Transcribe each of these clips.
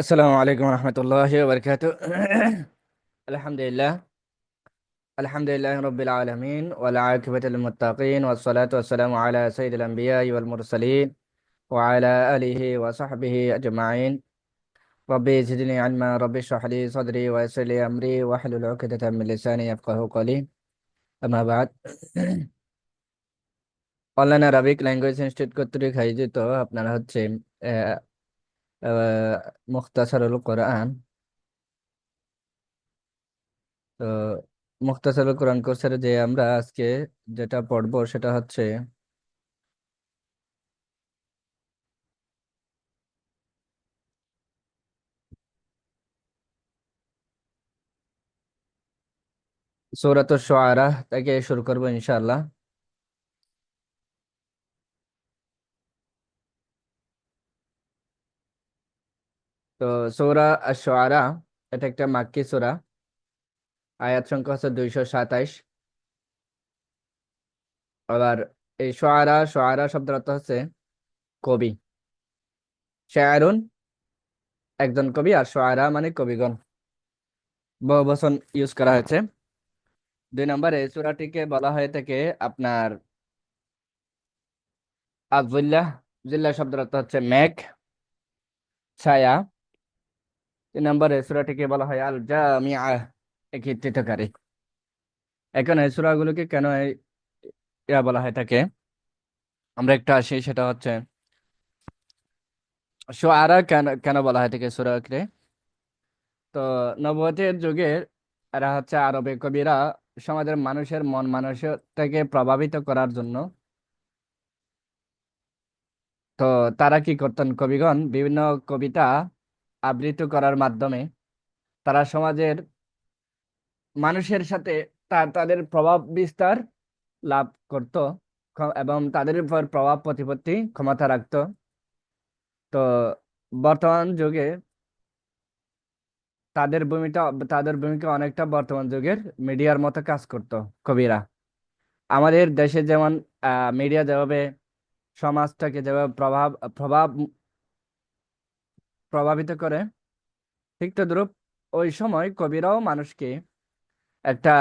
আসসালামু আলাইকুম রহমতুল্লাহি ওয়া বারাকাতুহু। আলহামদুলিল্লাহ আলহামদুলিল্লাহি রাব্বিল আলামিন ওয়াল আকিবাতুল লিল মুত্তাকিন ওয়াস সালাতু ওয়াস সালামু আলা সাইয়্যিদিল আমবিয়া'i ওয়াল মুরসালিন ওয়া আলা আলিহি ওয়া সাহবিহি আজমাইন। রব্বি জিদনি ইলমা রব্বি ইশরাহ লি সাদরি ওয়া ইয়াসসির লি আমরি ওয়াহলুল 'উকদাতাম মিন লিসানি ইয়াফকাহু কওলি। আম্মা বা'দ। অনলাইন আরবিক ল্যাঙ্গুয়েজ ইনস্টিটিউট কর্তৃক আয়োজিত আপনারা হচ্ছে আহ, আহ, মুখতাসারুল কোরআন। তো মুখতাসারুল কোরআন কোর্সের যে আমরা আজকে যেটা পড়বো সেটা হচ্ছে সূরাতুশ শুআরা থেকে শুরু করবো ইনশাআল্লাহ। তো সূরা আশ-শুআরা এটা একটা মাক্কি সূরা। আয়াত সংখ্যা হচ্ছে 227। আবার এই শুআরা শুআরা শব্দের অর্থ হচ্ছে কবি। শায়রুন একজন কবি, আর শুআরা মানে কবিগণ। বহুবচন ইউজ করা হয়েছে। 2 নম্বরে সূরাটিকে বলা হয়ে থাকে আপনার আয-যিল্লাহ। যিল্লাহ শব্দের অর্থ হচ্ছে মেঘ, ছায়া। 3 নম্বরে সূরাটিকে বলা হয় আল জামিআহ, একত্রিতকারী। এখন এই সূরাগুলোকে কেন ইয়া বলা হয় থাকে, আমরা একটা আসি, সেটা হচ্ছে শুআরা কেন কেন বলা হয় থাকে সূরাকে। তো নবুয়তের যুগে এরা হচ্ছে আরবে কবিরা সমাজের মানুষের মন মানসিকতাকে প্রভাবিত করার জন্য। তো তারা কি করতেন, কবিগণ বিভিন্ন কবিতা আবৃত্তি করার মাধ্যমে তারা সমাজের মানুষের সাথে তাদের প্রভাব বিস্তার লাভ করত, এবং তাদের উপর প্রভাব প্রতিপত্তি ক্ষমতা রাখতো। তো বর্তমান যুগে তাদের ভূমিকা তাদের ভূমিকা অনেকটা বর্তমান যুগের মিডিয়ার মতো কাজ করতো কবিরা। আমাদের দেশে যেমন মিডিয়া যেভাবে সমাজটাকে যেভাবে প্রভাব প্রভাব প্রভাবিত করে, ঠিক তদ্রূপ ওই সময় কবিরাও মানুষকে একটা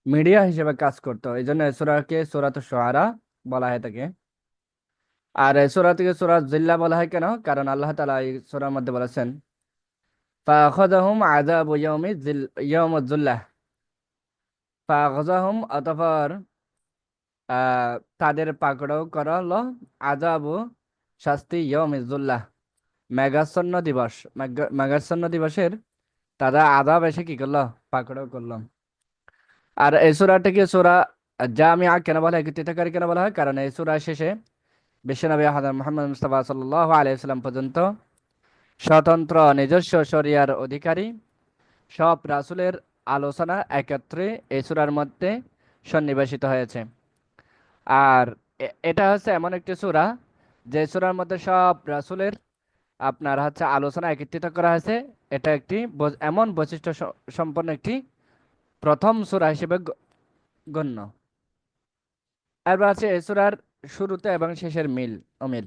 মিডিয়া হিসেবে কাজ করতো। এই জন্য এই সূরাকে সূরাতুশ শুআরা বলা হয় থাকে। আর এই সূরা থেকে সূরা জিল্লা বলা হয় কেন, কারণ আল্লাহ তাআলা এই সূরার মধ্যে বলেছেন ফাআখাযাহুম আযাবু ইয়াউমিয যুল্লাহ। ফাআখাযাহুম অতঃপর আহ তাদের পাকড়াও করা হলো আযাবু শাস্তি ইয়াউমিয যুল্লাহ, মেঘাচ্ছন্ন দিবস। মেঘাচ্ছন্ন দিবসের তারা আযাব এসে কি করলো, পাকড়াও করলো। আর এই সূরাটাকে সূরা জামিআ কেন বলা হয়, একত্রিতকারী কেন বলা হয়, কারণ এই সূরা শেষে বিশ্বনবী হযরত মুহাম্মদ মুস্তাফা সাল্লাল্লাহু আলাইহি ওয়াসাল্লাম পর্যন্ত স্বতন্ত্র নিজস্ব শরিয়ার অধিকারী সব রাসূলের আলোচনা একত্রে এই সূরার মধ্যে সন্নিবেশিত হয়েছে। আর এটা হচ্ছে এমন একটি সূরা যে সূরার মধ্যে সব রাসূলের আপনার হচ্ছে আলোচনা একত্রিত করা হয়েছে। এটা একটি এমন বৈশিষ্ট্য সম্পন্ন একটি প্রথম সূরা হিসেবে গণ্য। এরপর আছে এই সূরার শুরুতে এবং শেষের অমিল।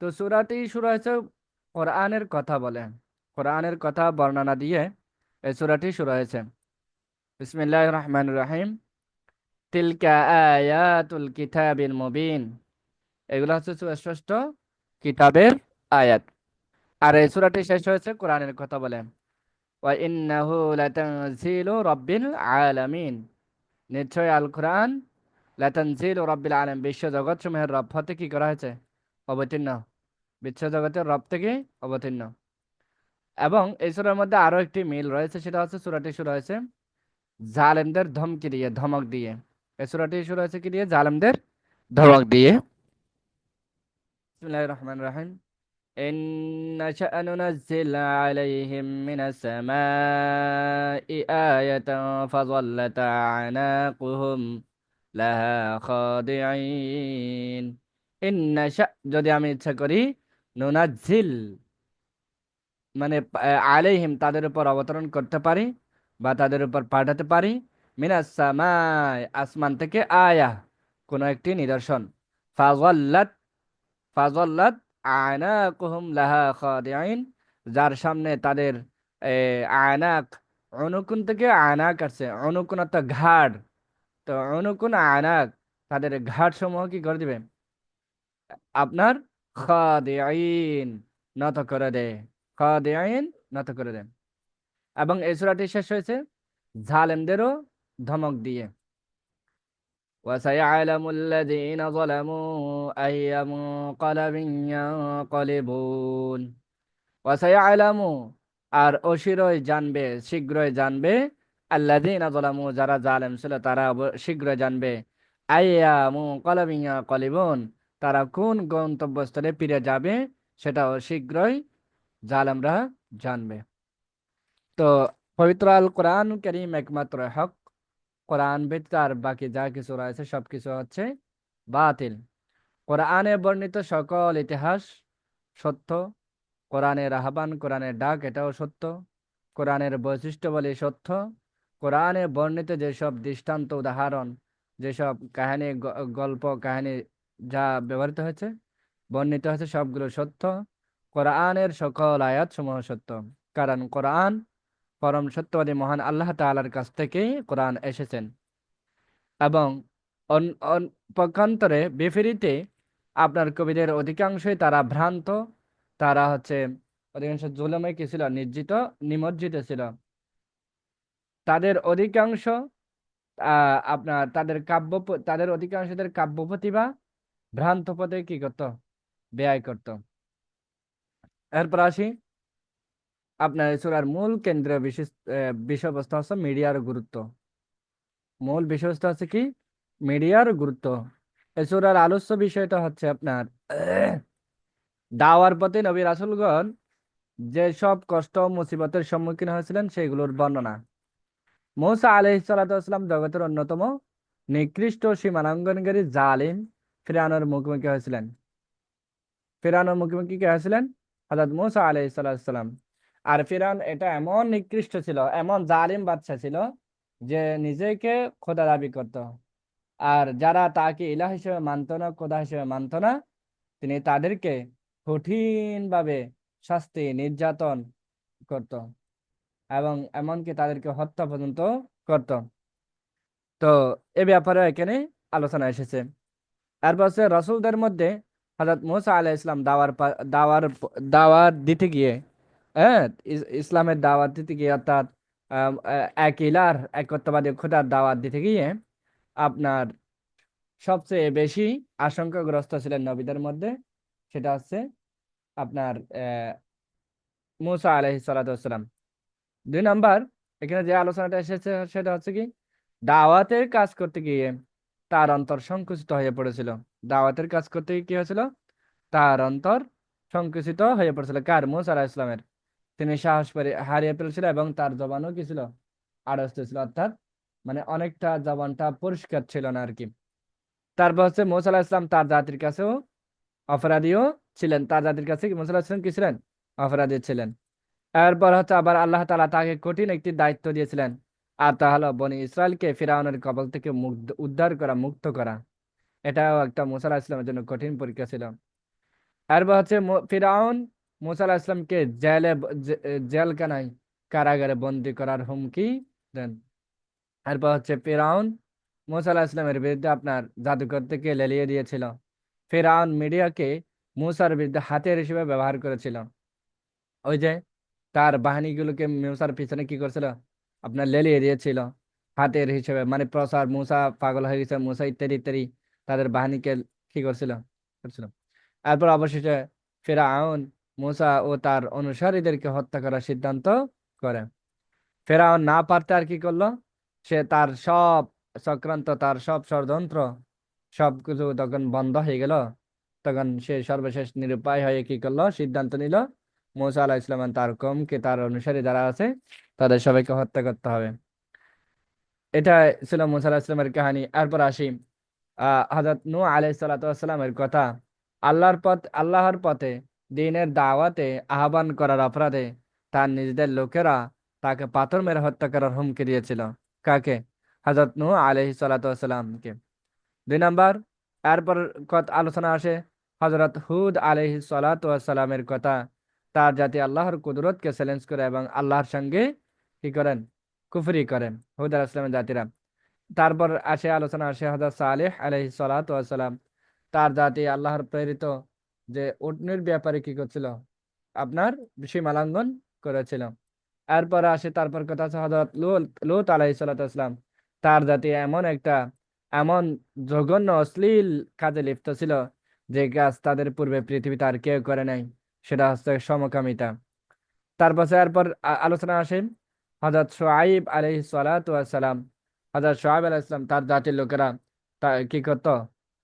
তো সূরাটি শুরু হয়েছে কোরআনের কথা বলে, কোরআনের কথা বর্ণনা দিয়ে এই সূরাটি শুরু হয়েছে। বিসমিল্লাহির রহমানির রহিম। তিলকা আয়াতুল কিতাবিল মুবিন। এগুলো হচ্ছে সুস্পষ্ট কিতাবের আয়াত। আর এই সূরাটি শেষ হয়েছে কোরআনের কথা বলে, ওয়া ইন্নাহু লাতানজিলু রাব্বিল আলামিন। নিশ্চয় আল কোরআন লাতানজিলু রাব্বিল আলামিন, বিশ্ব জগৎ সমূহের রব হতে কি করা হয়েছে, অবতীর্ণ। বিশ্ব জগতের রব থেকে অবতীর্ণ। এবং এই সূরার মধ্যে আরো একটি মিল রয়েছে, সেটা হচ্ছে সূরাটি শুরু হয়েছে জালেমদের ধমকি দিয়ে, ধমক দিয়ে। এই সূরাটি শুরু হয়েছে কি দিয়ে, জালেমদের ধমক দিয়ে। বিসমিল্লাহির রহমানির রহিম। ইন্না শাআ নুনাজ্জিল আলাইহিম মিনাস সামাই আয়াতান ফাযাল্লাত আ'নাকুহুম লাহা খাদিঈন। ইন্না শাআ, যদি আমি ইচ্ছা করি, নুনাজ্জিল মানে আলাইহিম তাদের উপর অবতরণ করতে পারি বা তাদের উপর পাঠাতে পারি, মিনাস সামাই আসমান থেকে, আয়া কোনো একটি নিদর্শন। ফাযাল্লাত ফাযাল্লাত আনাকুহুম লাহা খাদিঈন, যার সামনে তাদের আয়নাক, অনুকুন থেকে আয়নাক আসছে, অনুকুন অর্থাৎ ঘাড়। তো অনুকুন আয়নাক, তাদের ঘাট সমূহ কি করে দিবে আপনার খাদিঈন, নত করে দেয়। খাদিঈন, নত করে দেয়। এবং এই সূরাটি শেষ হয়েছে জালেমদেরও ধমক দিয়ে। وسيعلم الذين ظلموا أي منقلب ينقلبون। ওয়াসায়ালামু, আর অচিরই জানবে, শীঘ্রই জানবে, আল্লাযীনা যালামু, যারা জালেম ছিল তারা শীঘ্রই জানবে, আইয়া মুনকালাবিন ইয়ানকালিবুন, তারা কোন গন্তব্যস্থলে ফিরে যাবে সেটাও শীঘ্রই জালেমরা জানবে। তো পবিত্র আল কোরআন কারীম একমাত্র হক। কোরআন ব্যতীত আর বাকি যা কিছু রয়েছে সবকিছু হচ্ছে বাতিল। কোরআনে বর্ণিত সকল ইতিহাস সত্য, কোরআনের আহ্বান, কোরআনের ডাক, এটাও সত্য। কোরআনের বৈশিষ্ট্যাবলী সত্য। কোরআনে বর্ণিত যেসব দৃষ্টান্ত, উদাহরণ, যেসব কাহিনী, গল্প কাহিনী যা ব্যবহৃত হয়েছে, বর্ণিত হয়েছে, সবগুলো সত্য। কোরআনের সকল আয়াত সমূহ সত্য। কারণ কোরআন পরম সত্যবাদী মহান আল্লাহ তাআলার কাছ থেকেই কোরআন এসেছেন। এবং পক্ষান্তরে বিপরীতে আপনার কবিদের অধিকাংশই তারা ভ্রান্ত, তারা হচ্ছে অধিকাংশ জুলুমে কি ছিল, নিমজ্জিত ছিল। তাদের অধিকাংশ আপনার তাদের অধিকাংশদের কাব্য প্রতিভা ভ্রান্ত পথে কি করত, ব্যয় করত। এরপর আসি আপনার এই সূরার মূল কেন্দ্রীয় বিষয়বস্তু হচ্ছে মিডিয়ার গুরুত্ব। মূল বিষয়বস্তু হচ্ছে কি, মিডিয়ার গুরুত্ব। এই সূরার আলোচ্য বিষয়টা হচ্ছে আপনার দাওয়ার পথে নবী রাসূলগণ যে সব কষ্ট ও মুসিবতের সম্মুখীন হয়েছিলেন সেগুলোর বর্ণনা। মূসা আলাইহিস সালাতু ওয়াস সালাম জগতের অন্যতম নিকৃষ্ট সীমালঙ্ঘনকারী জালিম ফিরআউনের মুখোমুখি হয়েছিলেন। ফিরআউনের মুখোমুখি কে হয়েছিলেন? হযরত মূসা আলাইহিস সালাতু ওয়াস সালাম। আর ফিরআউন এটা এমন নিকৃষ্ট ছিল, এমন জালিম বাদশা ছিল যে নিজেকে খোদা দাবি করত। আর যারা তাকে ইলাহ হিসেবে মানত না, খোদা হিসেবে মানত না, তিনি তাদেরকে কঠিন ভাবে শাস্তি, নির্যাতন করত এবং এমনকি তাদেরকে হত্যা পর্যন্ত করত। তো এ ব্যাপারে এখানে আলোচনা এসেছে। তারপর হচ্ছে রসুলদের মধ্যে হযরত মুসা আলাইহিস ইসলাম দাওয়াত দিতে গিয়ে, হ্যাঁ, ইসলামের দাওয়াত দিতে গিয়ে, অর্থাৎ এক ইলার একত্ববাদী খোদার দাওয়াত দিতে গিয়ে আপনার সবচেয়ে বেশি আশঙ্কাগ্রস্ত ছিলেন নবীদের মধ্যে, সেটা হচ্ছে আপনার মুসা আলাইহিস সালাতু ওয়াস সালাম। 2 নাম্বার, এখানে যে আলোচনাটা এসেছে সেটা হচ্ছে কি, দাওয়াতের কাজ করতে গিয়ে তার অন্তর সংকুচিত হয়ে পড়েছিল। দাওয়াতের কাজ করতে গিয়ে কি হয়েছিল? তার অন্তর সংকুচিত হয়ে পড়েছিল। কার? মূসা আলাইহিস সালামের। তিনি সাহস হারিয়ে ফেলেছিল এবং তার জবানও কি ছিল, আড়ষ্ট ছিল, অর্থাৎ মানে অনেকটা জবানটা পরিষ্কার ছিল না আর কি। তারপর হচ্ছে মূসা আলাইহিস সালাম তার জাতির কাছেও অপরাধীও ছিলেন। তার জাতির কাছে মূসা আলাইহিস সালাম কি ছিলেন? অপরাধী ছিলেন। এরপর হচ্ছে আবার আল্লাহ তাআলা তাকে কঠিন একটি দায়িত্ব দিয়েছিলেন, আর তা হলো বনি ইসরায়েলকে ফিরআউনের কবল থেকে উদ্ধার করা, মুক্ত করা। এটাও একটা মুসা আলাহিস ইসলামের জন্য কঠিন পরীক্ষা ছিল। এরপর হচ্ছে ফিরআউন মুসা আলাহিস ইসলামকে জেলখানায়, কারাগারে বন্দি করার হুমকি দেন। এরপর হচ্ছে ফিরআউন মুসা আলাহিস ইসলামের বিরুদ্ধে আপনার জাদুকর থেকে লেলিয়ে দিয়েছিল। ফিরআউন মিডিয়াকে মুসার বিরুদ্ধে হাতিয়ার হিসেবে ব্যবহার করেছিল। ওই যে তার বাহিনীগুলোকে মুসার পিছনে কি করছিল, আপনার লেলিয়ে দিয়েছিল হাতের হিসেবে, মানে প্রচার, মুসা পাগল হয়ে গেছে, মুসা ইত্যাদি ইত্যাদি তাদের বাহিনীকে কি করছিল। এরপর অবশেষে ফেরাউন মুসা ও তার অনুসারীদেরকে হত্যা করার সিদ্ধান্ত করে। ফেরাউন না পারতে আর কি করলো, সে তার সব চক্রান্ত, তার সব ষড়যন্ত্র সবকিছু তখন বন্ধ হয়ে গেল। তখন সে সর্বশেষ নিরুপায় হয়ে কি করলো, সিদ্ধান্ত নিল মুসা আলাহ ইসলাম তার কওমকে, তার অনুসারী যারা আছে তাদের সবাইকে হত্যা করতে হবে। এটা ছিল মুসা আলাহ ইসলামের কাহিনী। এরপর আসি হযরত নূহ আলাইহিস সালাতু ওয়াস সালামের কথা। আল্লাহর পথে দ্বীনের দাওয়াতে আহ্বান করার অপরাধে তার নিজেদের লোকেরা তাকে পাথর মেরে হত্যা করার হুমকি দিয়েছিল। কাকে? হযরত নূহ আলাইহিস সালাতু ওয়াস সালামকে। 2 নাম্বার, এরপর আলোচনা আসে হযরত হুদ আলাইহিস সালাতু ওয়াস সালামের কথা। তার জাতি আল্লাহর কুদরতকে চ্যালেঞ্জ করে এবং আল্লাহর সঙ্গে কি করেন, কুফরি করেন হুদ আলাইহিস সালামের জাতিরা। তারপর আসে আলোচনা আসে হযরত সালেহ আলাইহিস সালাতু ওয়াস সালাম, তার জাতি আল্লাহর প্রেরিত যে উটনির ব্যাপারে কি করছিল, আপনার সীমা লঙ্ঘন করেছিল। এরপর আসে তারপর কথা আছে হযরত লূত লূত আলাইহিস সালাতু ওয়াস সালাম, তার জাতি এমন জঘন্য অশ্লীল কাজে লিপ্ত ছিল যে কাজ তাদের পূর্বে পৃথিবীতে আর কেউ করে নাই, সেটা হচ্ছে সমকামিতা। তারপর এরপর আলোচনা আসে হযরত শুআইব আলাইহিস সালাতু ওয়াস সালাম, হযরত শুআইব আলাইহিস সালাম তার জাতির লোকেরা তা কি করত,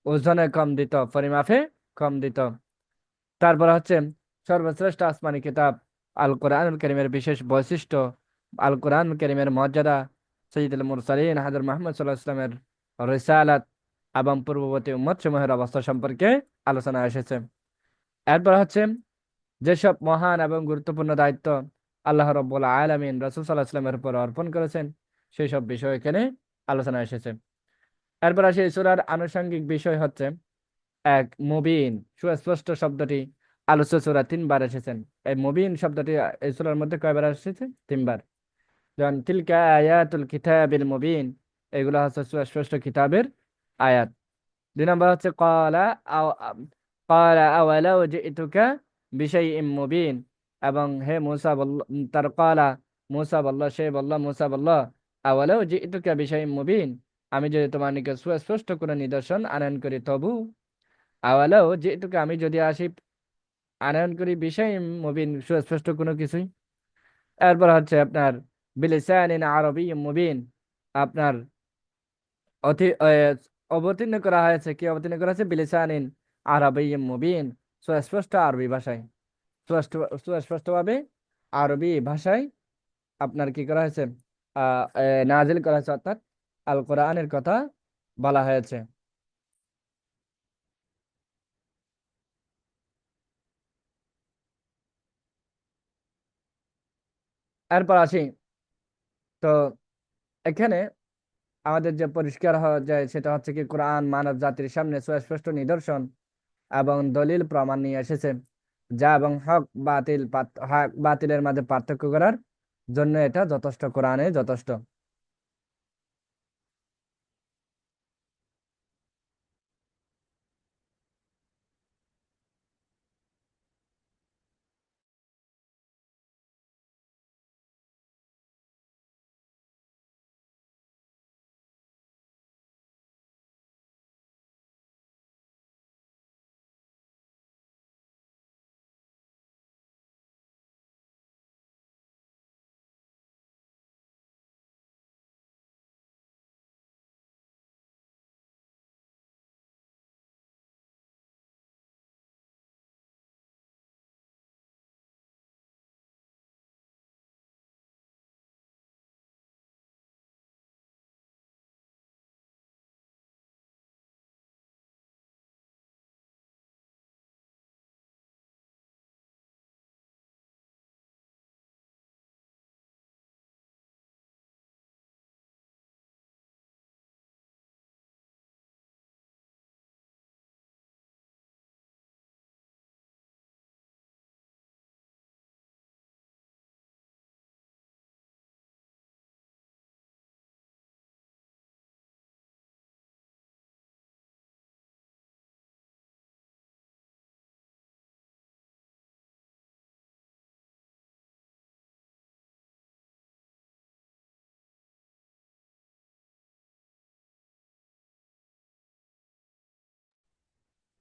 ওজনে কম দিত, পরিমাপে কম দিত। তারপর হচ্ছে সর্বশ্রেষ্ঠ আসমানি কিতাব আল কোরআনুল কারীমের বিশেষ বৈশিষ্ট্য, আল কোরআনুল কারীমের মর্যাদা, সাইয়্যিদুল মুরসালিন হযরত মুহাম্মদ সাল্লাল্লাহু আলাইহি ওয়াসাল্লামের রিসালাত এবং পূর্ববর্তী উম্মত সমূহের অবস্থা সম্পর্কে আলোচনা এসেছে। এরপর হচ্ছে যেসব মহান এবং গুরুত্বপূর্ণ দায়িত্ব আল্লাহ রাব্বুল আলামিন রাসূল সাল্লাল্লাহু আলাইহি ওয়াসাল্লামের উপর অর্পণ করেছেন, সেই সব বিষয় এখানে আলোচনা এসেছে। এরপর আসে এই সূরার আনুষঙ্গিক বিষয় হচ্ছে এক মুবিন, সুস্পষ্ট শব্দটি আলোচ্য সূরা 3 বার এসেছেন। এই মুবিন শব্দটি এই সূরার মধ্যে কয়বার এসেছে? 3 বার। যেমন তিলকা আয়াতুল কিতাবিল মুবিন, এগুলো হচ্ছে সুস্পষ্ট কিতাবের আয়াত। 2 নম্বর হচ্ছে ক্বালা আওয়ালাউ জিতুকা বিশাইইম মুবিন, এবং হে মূসা বলল, তার ক্বালা মূসা বলল, সে বলল, মূসা বলল, আওয়ালাউ জিতুকা বিশাইইম মুবিন, আমি যদি তোমার নিকট সুস্পষ্ট কোনো নিদর্শন আনয়ন করি তবু, আওয়ালাউ জিতুকা আমি যদি আসি আনয়ন করি বিশাইইম মুবিন সুস্পষ্ট কোনো কিছুই। এরপর হচ্ছে আপনার বিলিসানিন আরবিয়্যিম মুবিন, আপনার অবতীর্ণ করা হয়েছে, কি অবতীর্ণ করা হয়েছে? বিলিসানিন আরবিয়্যিম মুবিন, সুস্পষ্ট আরবি ভাষায়, সুস্পষ্ট সুস্পষ্টভাবে আরবি ভাষায় আপনার কি করা হয়েছে, নাজিল করা হয়েছে, অর্থাৎ আল কোরআনের কথা বলা হয়েছে। এরপর আসি, তো এখানে আমাদের যে পরিষ্কার হওয়া যায় সেটা হচ্ছে কি, কোরআন মানব জাতির সামনে সুস্পষ্ট নিদর্শন এবং দলিল প্রমাণ নিয়ে এসেছে, যা এবং হক বাতিলের মাঝে পার্থক্য করার জন্য এটা যথেষ্ট, কোরআনে যথেষ্ট।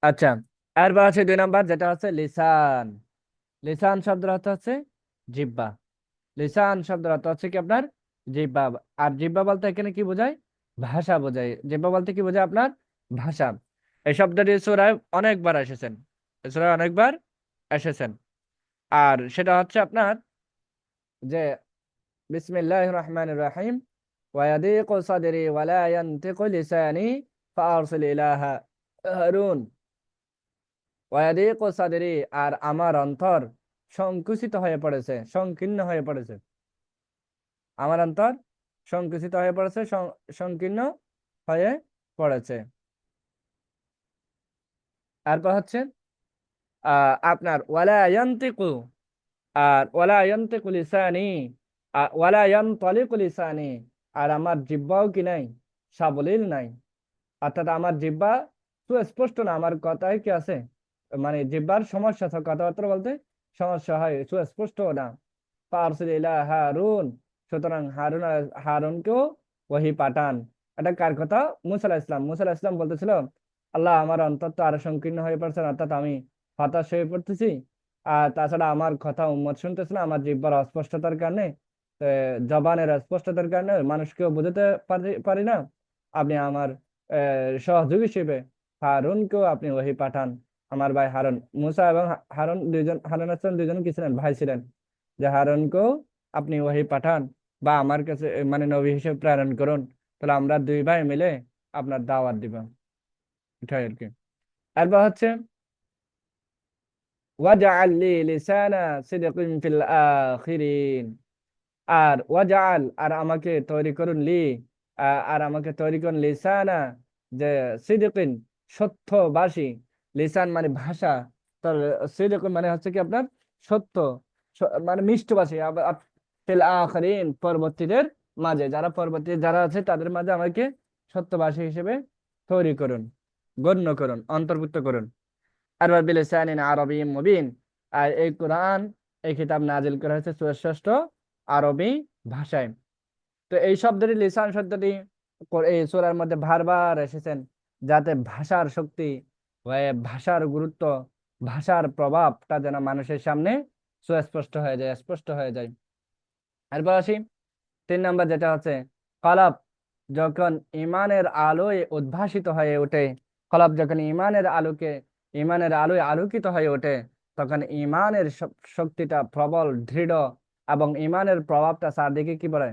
আচ্ছা, এরপর আছে 2 নম্বর, যেটা হচ্ছে লিসান। লিসান শব্দের অর্থ হচ্ছে জিহ্বা। লিসান শব্দের অর্থ হচ্ছে কি আপনার জিহ্বা। আর জিহ্বা বলতে এখানে কি বোঝায়? ভাষা বোঝায়। জিহ্বা বলতে কি বোঝায়? আপনার ভাষা। এই শব্দটি সূরায় অনেকবার এসেছেন, এই সূরায় অনেকবার এসেছেন। আর সেটা হচ্ছে আপনার যে বিসমিল্লাহির রহমানির রহিম, ওয়ায়াদিকু সাদরি ওয়ালা ইয়ানতিকু লিসানি ফাআরসিল ইলা হারুন। ওয়াদিক সাদরি, আর আমার অন্তর সংকুচিত হয়ে পড়েছে, সংকীর্ণ হয়ে পড়েছে। আমার অন্তর সংকুচিত হয়ে পড়েছে, সংকীর্ণ হয়ে পড়েছে। তারপর হচ্ছে আপনার ওয়ালা ইয়ান্তিকু, আর ওয়ালা ইয়ানতিকু লিসানি, ওয়ালা ইয়ানতালিকু লিসানি, আর আমার জিহ্বাও কি নাই, সাবলীল নাই। অর্থাৎ আমার জিহ্বা সুস্পষ্ট না, আমার কথায় কি আছে, মানে জিহ্বার সমস্যা আছে, কথাবার্তা বলতে সমস্যা হয়, সুস্পষ্ট না। ফারসিল ইলা হারুন, সুতরাং হারুনকেও ওহী পাঠান। এটা কার কথা? মুসা আলাইহিস সালাম। মুসা আলাইহিস সালাম বলতেছিল, আল্লাহ আমার অন্তর তো আরো সংকীর্ণ হয়ে পড়ছে, অর্থাৎ আমি হতাশ হয়ে পড়তেছি। আর তাছাড়া আমার কথা উম্মত শুনতেছে না, আমার জিহ্বার অস্পষ্টতার কারণে, জবানের অস্পষ্টতার কারণে মানুষকেও বোঝাতে পারি না। আপনি আমার সহযোগী হিসেবে হারুনকেও আপনি ওহী পাঠান। আমার ভাই হারুন, মুসা এবং হারুন দুইজন, হারুন আসলাম দুইজন কি ছিলেন? ভাই ছিলেন। যে হারুনকেও আপনি ওহী পাঠান বা আমার কাছে মানে নবী হিসেবে প্রেরণ করুন, তাহলে আমরা দুই ভাই মিলে আপনার দাওয়াত দিব। এটাই আর কি। এরপর হচ্ছে ওয়াজআল লি লিসানা সিদকিন ফিল আখিরিন। আর ওয়াজআল, আর আমাকে তৈরি করুন, আর আমাকে তৈরি করুন, লিসানা, যে সিদকিন, সত্যবাসী। লিসান মানে ভাষা, তো সিদকিন মানে হচ্ছে কি আপনার সত্য, মানে মিষ্টভাষী। ফিল আখিরিন, পরবর্তীদের মাঝে, যারা পরবর্তী যারা আছে তাদের মাঝে আমাকে সত্যবাসী হিসেবে তৈরি করুন, গণ্য করুন, অন্তর্ভুক্ত করুন। আর বিলিসানিন আরবিয়্যিন মুবিন, আর এই কোরআন, এই কিতাব নাজিল করা হয়েছে সুস্পষ্ট আরবি ভাষায়। তো এই শব্দটি, লিসান শব্দটি এই সূরার মধ্যে বারবার এসেছেন, যাতে ভাষার শক্তি, ভাষার গুরুত্ব, ভাষার প্রভাবটা যেন মানুষের সামনে সুস্পষ্ট হয়ে যায়, স্পষ্ট হয়ে যায়। এরপর আসি 3 নম্বর, যেটা হচ্ছে কলব। যখন ইমানের আলোয় উদ্ভাসিত হয়ে ওঠে, কলব যখন ইমানের আলোয় আলোকিত হয়ে ওঠে, তখন ইমানের শক্তিটা প্রবল, দৃঢ়, এবং ইমানের প্রভাবটা চারদিকে কি পড়ে,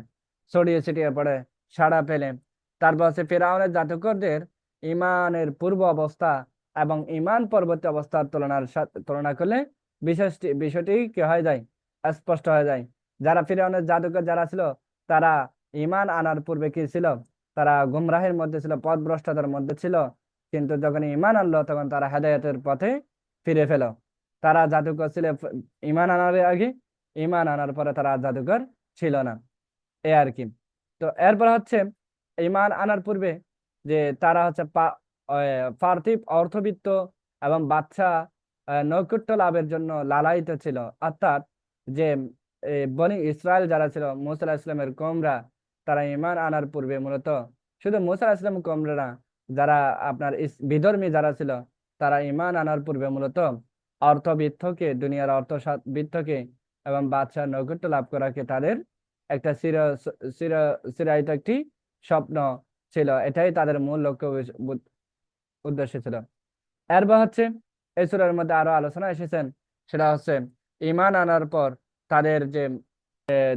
ছড়িয়ে ছিটিয়ে পড়ে, সাড়া পেলে। তারপর হচ্ছে ফিরআউনের জাদুকরদের ইমানের পূর্ব অবস্থা এবং ইমান পরবর্তী অবস্থার তুলনা করলে বিষয়টি কি হয়ে যায়, স্পষ্ট হয়ে যায়। যারা ফিরআউনের জাদুকর যারা ছিল, তারা ইমান আনার পূর্বে কি ছিল? তারা গুমরাহের মধ্যে ছিল, পথভ্রষ্টতার মধ্যে ছিল। কিন্তু যখন ইমান আনলো, তখন তারা হেদায়েতের পথে ফিরে পেল। তারা জাদুকর ছিল ইমান আনার আগে, ইমান আনার পরে তারা জাদুকর ছিল না। এ আর কি। তো এরপর হচ্ছে ইমান আনার পূর্বে যে তারা হচ্ছে পার্থিব অর্থবিত্ত এবং বাদশা নৈকট্য লাভের জন্য লালায়িত ছিল। অর্থাৎ যে বনি ইসরায়েল যারা ছিল, মুসা আলাহিস সালামের কওমরা, তারা ইমান আনার পূর্বে মূলত, শুধু মুসা আলাহিস সালাম কওমরা না, যারা আপনার বিধর্মী যারা ছিল, তারা ইমান আনার পূর্বে মূলত অর্থবিত্তকে, দুনিয়ার অর্থবিত্তকে এবং বাদশার নৈকট্য লাভ করাকে তাদের একটা চির চিরায়িত একটি স্বপ্ন ছিল। এটাই তাদের মূল লক্ষ্য, উদ্দেশ্য ছিল। এরপর হচ্ছে এই সূরার মধ্যে আরো আলোচনা এসেছেন, সেটা হচ্ছে ঈমান আনার পর তাদের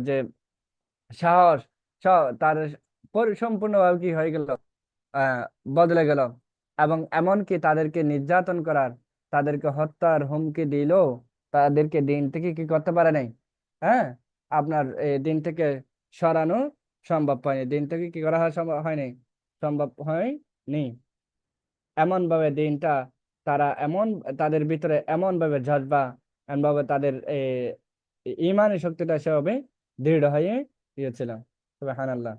যে সাহস, তাদের সম্পূর্ণভাবে কি হয়ে গেল, আহ বদলে গেল। এবং এমনকি তাদেরকে নির্যাতন করার, তাদেরকে হত্যার হুমকি দিল, তাদেরকে দিন থেকে কি করতে পারে নাই, হ্যাঁ, আপনার এই দিন থেকে সরানো সম্ভব হয়নি, দিন থেকে কি করা সম্ভব হয়নি, সম্ভব হয়নি। এমন ভাবে দিনটা, তারা এমন, তাদের ভিতরে এমন ভাবে জজবা, এমন ভাবে তাদের ইমানের শক্তিটা সেভাবে দৃঢ় হয়ে গিয়েছিল। সুবহানাল্লাহ।